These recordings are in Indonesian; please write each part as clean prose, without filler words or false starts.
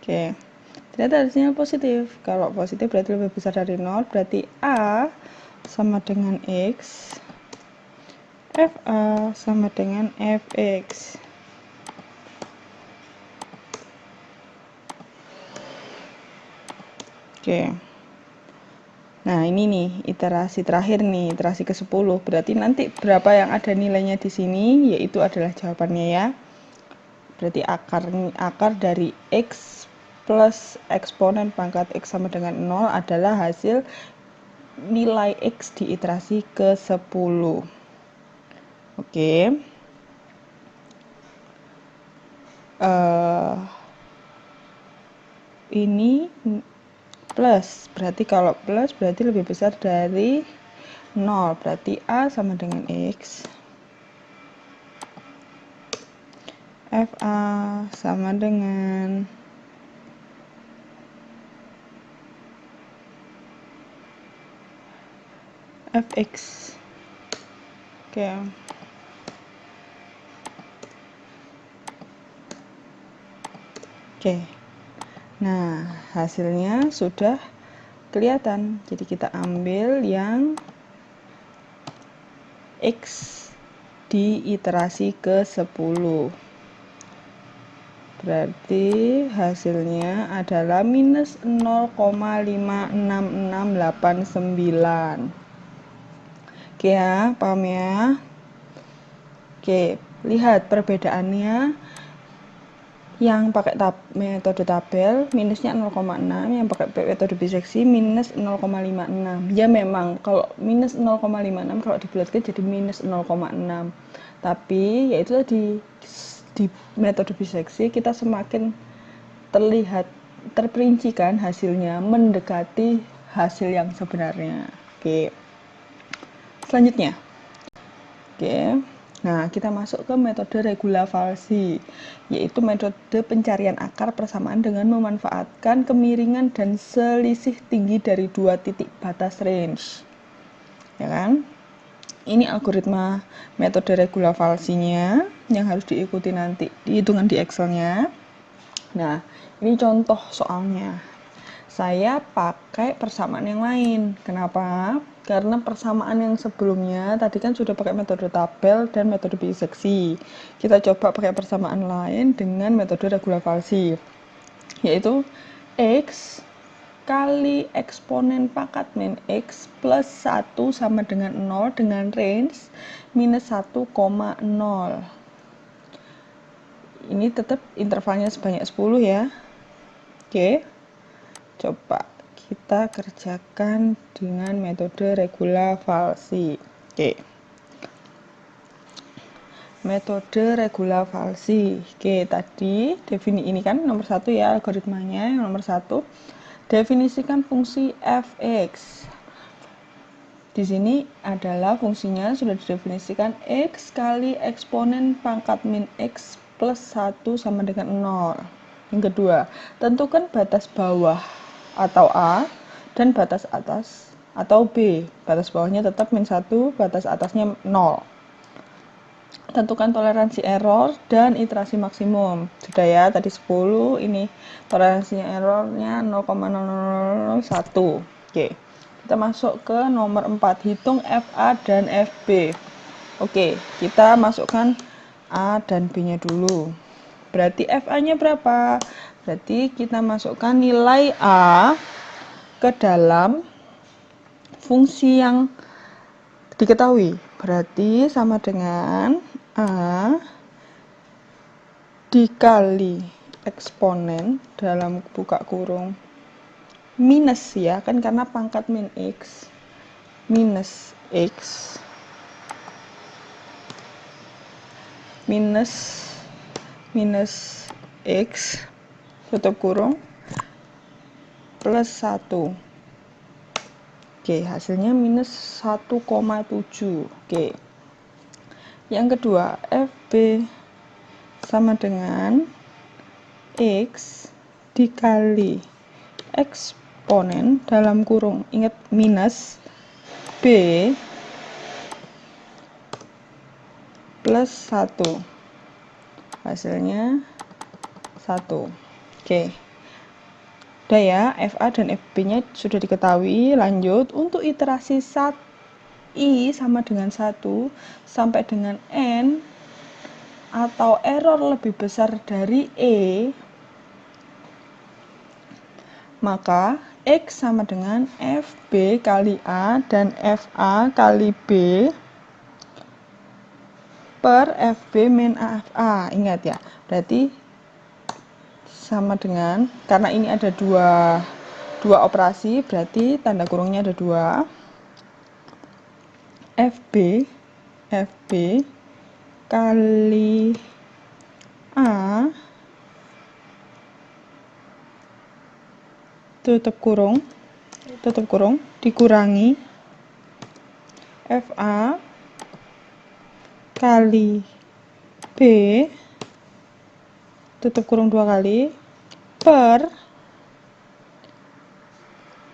Oke. Ternyata hasilnya positif. Kalau positif berarti lebih besar dari 0, berarti A sama dengan X, FA sama dengan Fx. Oke. Nah, ini nih iterasi terakhir nih, iterasi ke-10. Berarti nanti berapa yang ada nilainya di sini, yaitu adalah jawabannya ya. Berarti akar dari X plus eksponen pangkat X sama dengan 0 adalah hasil nilai X di iterasi ke-10. Oke. Ini plus, berarti kalau plus berarti lebih besar dari 0, berarti A sama dengan X, FA sama dengan Fx. Oke. Oke. Nah, hasilnya sudah kelihatan. Jadi kita ambil yang X di iterasi ke-10. Berarti hasilnya adalah minus 0,56689. Oke ya, paham ya? Oke, lihat perbedaannya. Yang pakai metode tabel minusnya 0,6, yang pakai metode biseksi minus 0,56. Ya memang kalau minus 0,56 kalau dibulatkan jadi minus 0,6. Tapi yaitu tadi di metode biseksi kita semakin terlihat terperincikan hasilnya mendekati hasil yang sebenarnya. Oke. Selanjutnya. Oke. Nah, kita masuk ke metode regula falsi, yaitu metode pencarian akar persamaan dengan memanfaatkan kemiringan dan selisih tinggi dari dua titik batas range. Ya kan? Ini algoritma metode regula falsinya yang harus diikuti nanti di hitungan di Excel-nya. Nah, ini contoh soalnya. Saya pakai persamaan yang lain. Kenapa? Karena persamaan yang sebelumnya tadi kan sudah pakai metode tabel dan metode biseksi. Kita coba pakai persamaan lain dengan metode regula falsi, yaitu X kali eksponen pangkat min X plus 1 sama dengan 0 dengan range minus 1,0. Ini tetap intervalnya sebanyak 10 ya. Oke. Coba kita kerjakan dengan metode regula falsi. Oke. Metode regula falsi. Oke, tadi ini kan nomor 1 ya algoritmanya. Yang nomor 1, definisikan fungsi fx. Di sini adalah fungsinya sudah didefinisikan X kali eksponen pangkat min X plus 1 sama dengan 0. Yang kedua, tentukan batas bawah atau A dan batas atas atau B. Batas bawahnya tetap min 1, batas atasnya 0. Tentukan toleransi error dan iterasi maksimum. Sudah ya, tadi 10, ini toleransinya errornya 0,001. Oke. Kita masuk ke nomor 4, hitung FA dan FB. Oke, kita masukkan A dan B-nya dulu. Berarti FA-nya berapa? Berarti kita masukkan nilai A ke dalam fungsi yang diketahui. Berarti sama dengan A dikali eksponen dalam buka kurung minus ya, kan karena pangkat min X minus X minus X tutup kurung plus 1. Oke, hasilnya minus 1,7. Oke. Yang kedua, FB sama dengan X dikali eksponen dalam kurung, ingat minus B plus 1. Hasilnya 1. Oke. Udah ya, FA dan FB-nya sudah diketahui. Lanjut, untuk iterasi I sama dengan 1 sampai dengan N atau error lebih besar dari E, maka X sama dengan FB kali A dan FA kali B per FB min AFA. Ingat ya, berarti sama dengan, karena ini ada dua operasi, berarti tanda kurungnya ada 2. FB kali A tutup kurung dikurangi FA kali B tutup kurung 2 kali per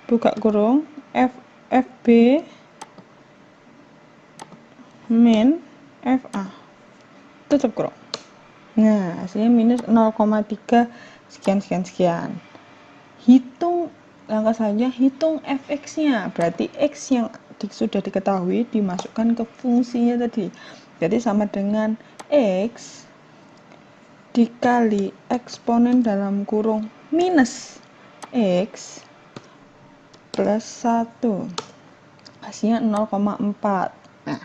buka kurung FB min FA tutup kurung. Nah, hasilnya minus 0,3 sekian. Hitung langkah selanjutnya, hitung fx-nya. Berarti x yang sudah diketahui dimasukkan ke fungsinya tadi. Jadi sama dengan x dikali eksponen dalam kurung minus x plus 1. Hasilnya 0,4. Nah,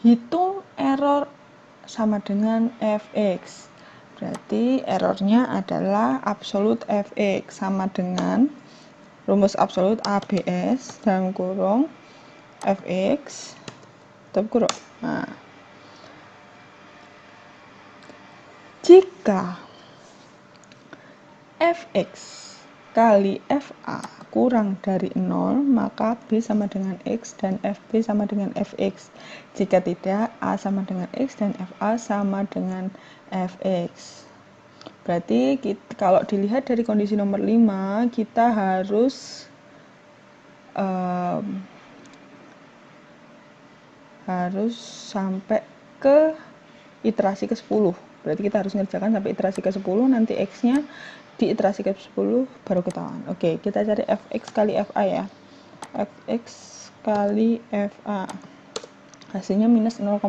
hitung error sama dengan fx. Berarti errornya adalah absolut fx sama dengan rumus absolut ABS dalam kurung fx tutup kurung. Nah, jika fx kali fa kurang dari 0, maka b sama dengan x dan fb sama dengan fx. Jika tidak, a sama dengan x dan fa sama dengan fx. Berarti kalau dilihat dari kondisi nomor 5, kita harus sampai ke iterasi ke-10. Berarti kita harus ngerjakan sampai iterasi ke-10, nanti x-nya di iterasi ke-10 baru ketahuan. Oke, kita cari fx kali fa ya. Fx kali fa. Hasilnya minus 0,8.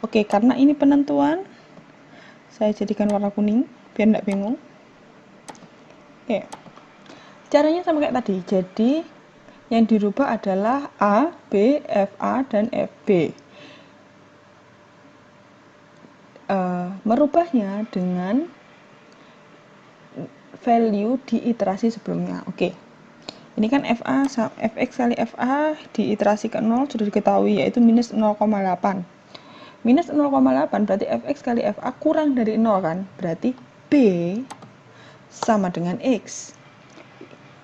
Oke, karena ini penentuan, saya jadikan warna kuning biar enggak bingung. Oke. Caranya sama kayak tadi. Jadi yang dirubah adalah A, B, FA, dan FB. Merubahnya dengan value di iterasi sebelumnya. Oke. Ini kan fx kali fa di iterasi ke-0 sudah diketahui, yaitu minus 0,8. Minus 0,8 berarti fx kali fa kurang dari 0 kan? Berarti b sama dengan x.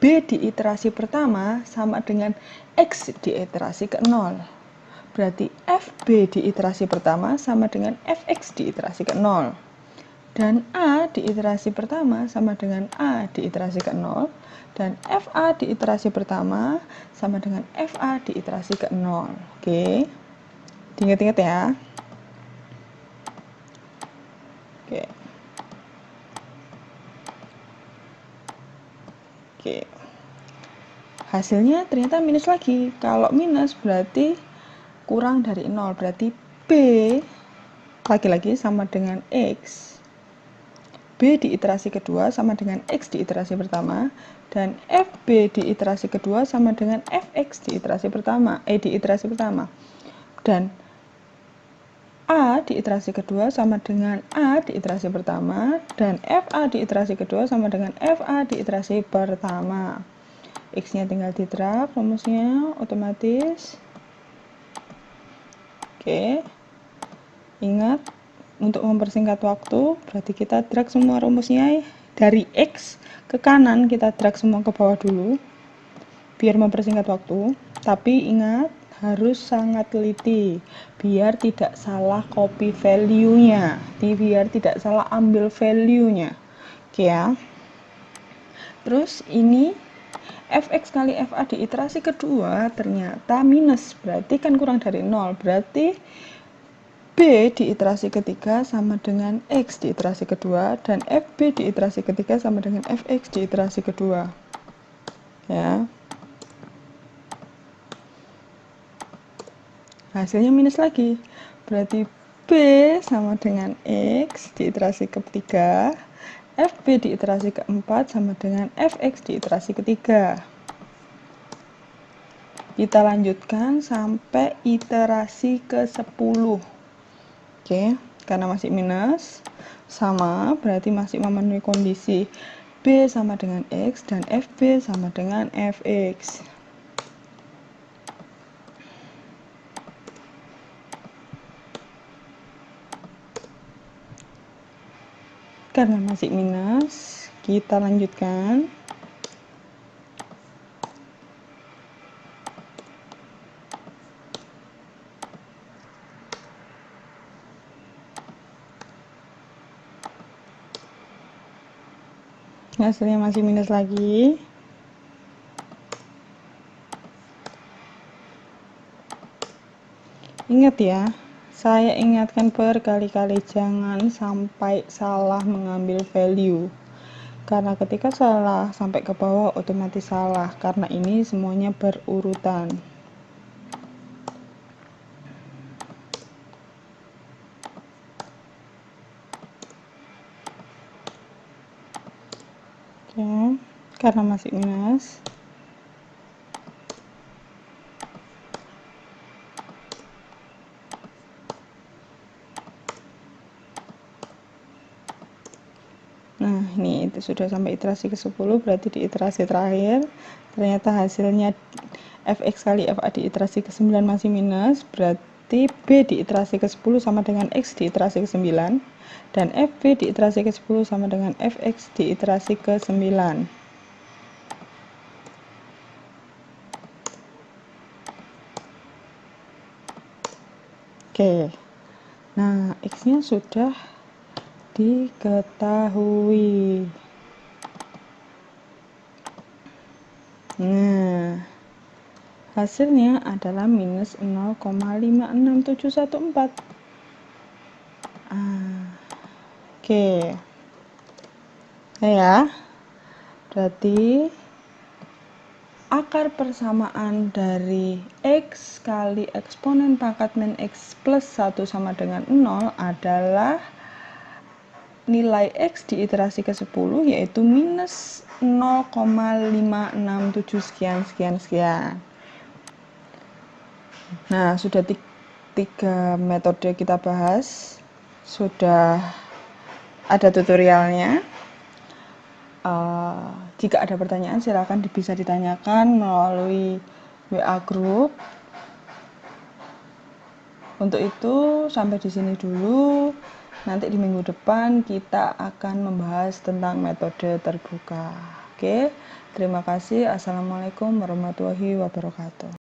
B di iterasi pertama sama dengan X di iterasi ke-0. Berarti FB di iterasi pertama sama dengan Fx di iterasi ke-0. Dan A di iterasi pertama sama dengan A di iterasi ke-0. Dan FA di iterasi pertama sama dengan FA di iterasi ke-0. Oke. Diingat-ingat ya. Oke. Oke. Hasilnya ternyata minus lagi. Kalau minus berarti kurang dari 0. Berarti B lagi-lagi sama dengan X. B di iterasi kedua sama dengan X di iterasi pertama. Dan FB di iterasi kedua sama dengan Fx di iterasi pertama. Di iterasi pertama. Dan A di iterasi kedua sama dengan A di iterasi pertama. Dan FA di iterasi kedua sama dengan FA di iterasi pertama. X-nya tinggal di-drag, rumusnya otomatis. Oke. Ingat, untuk mempersingkat waktu, berarti kita drag semua rumusnya dari X ke kanan, kita drag semua ke bawah dulu, biar mempersingkat waktu. Tapi ingat, harus sangat teliti, biar tidak salah copy value-nya, biar tidak salah ambil value-nya. Oke ya. Terus ini fx kali fa di iterasi kedua ternyata minus, berarti kan kurang dari 0, berarti B di iterasi ketiga sama dengan X di iterasi kedua, dan FB di iterasi ketiga sama dengan Fx di iterasi kedua. Ya. Hasilnya minus lagi. Berarti B sama dengan X di iterasi ketiga, FB di iterasi keempat sama dengan Fx di iterasi ketiga. Kita lanjutkan sampai iterasi ke-10. Oke, karena masih minus, sama berarti masih memenuhi kondisi B sama dengan X dan FB sama dengan Fx. Karena masih minus, kita lanjutkan. Hasilnya masih minus lagi. Ingat ya, saya ingatkan berkali-kali jangan sampai salah mengambil value. Karena ketika salah sampai ke bawah otomatis salah, karena ini semuanya berurutan. Oke, karena masih minus. Nah, ini itu sudah sampai iterasi ke-10, berarti di iterasi terakhir ternyata hasilnya Fx kali Fa di iterasi ke-9 masih minus, berarti B di iterasi ke-10 sama dengan X di iterasi ke-9, dan Fb di iterasi ke-10 sama dengan Fx di iterasi ke-9. Oke, nah X-nya sudah diketahui. Nah, hasilnya adalah minus 0,56714. Oke. Ya. Berarti akar persamaan dari X kali eksponen pangkat min X plus 1 sama dengan 0 adalah nilai X di iterasi ke-10, yaitu minus 0,567 sekian. Nah, sudah tiga metode kita bahas, sudah ada tutorialnya. Jika ada pertanyaan silakan bisa ditanyakan melalui WA group. Untuk itu sampai di sini dulu. Nanti di minggu depan kita akan membahas tentang metode terbuka. Oke, terima kasih. Assalamualaikum warahmatullahi wabarakatuh.